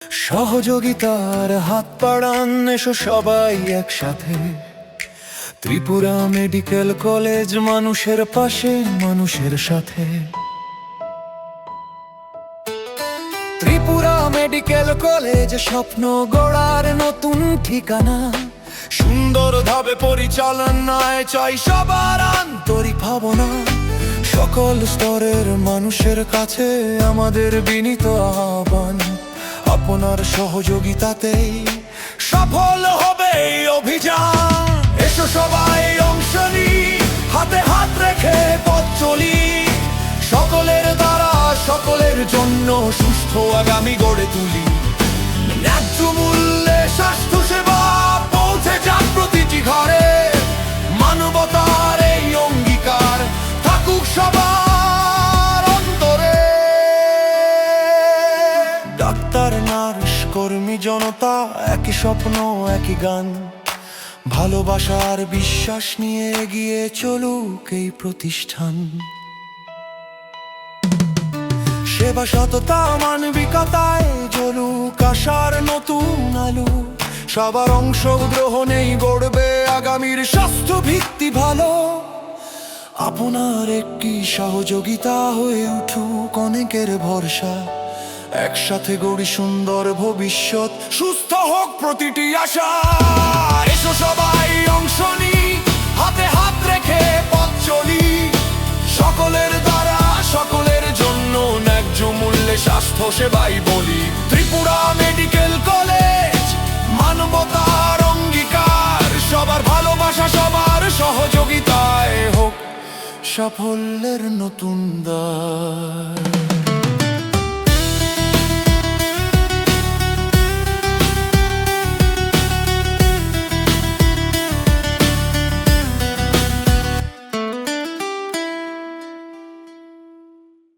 সহযোগিতার হাত বাড়ান, এসো সবাই একসাথে। ত্রিপুরা মেডিকেল কলেজ, মানুষের পাশে, মানুষের সাথে। ত্রিপুরা মেডিকেল কলেজ, স্বপ্ন গড়ার নতুন ঠিকানা। সুন্দরভাবে পরিচালনায় চাই সবার আন্তরিক ভাবনা। সকল স্তরের মানুষের কাছে আমাদের বিনীত আহ্বান, আপনার সহযোগিতাতেই সফল হবে এই অভিযান। এসো সবাই অংশ নিই, হাতে হাত রেখে পথ চলি। সকলের দ্বারা সকলের জন্য সুস্থ আগামী গড়ে তুলি। ন্যায্য মূল্যে স্বাস্থ্য সেবা পৌঁছে যাক প্রতিটি ঘরে। মানবতার এই অঙ্গীকার থাকুক সবার অন্তরে। ডাক্তার, নার্স, কর্মী, জনতা, একই স্বপ্ন, একই গান। ভালোবাসার বিশ্বাস নিয়ে এগিয়ে চলুক এই প্রতিষ্ঠান। সেবা, সততা, মানবিকতায় জ্বলুক আশার নতুন আলো। সবার অংশগ্রহণেই গড়বে আগামীর স্বাস্থ্য ভিত্তি ভালো। আপনার একটি সহযোগিতা হয়ে উঠুক অনেকের ভরসা। একসাথে গড়ি সুন্দর ভবিষ্যৎ, সুস্থ হোক প্রতিটি আশা। এসো সবাই অংশ নিই, হাতে হাত রেখে পথ চলি। সকলের দ্বারা সকলের জন্য ন্যায্য মূল্যে স্বাস্থ্য সেবাই বলি। ত্রিপুরা মেডিকেল কলেজ, মানবতার অঙ্গীকার। সবার ভালোবাসা, সবার সহযোগিতায় হোক সাফল্যের নতুন দ্বার।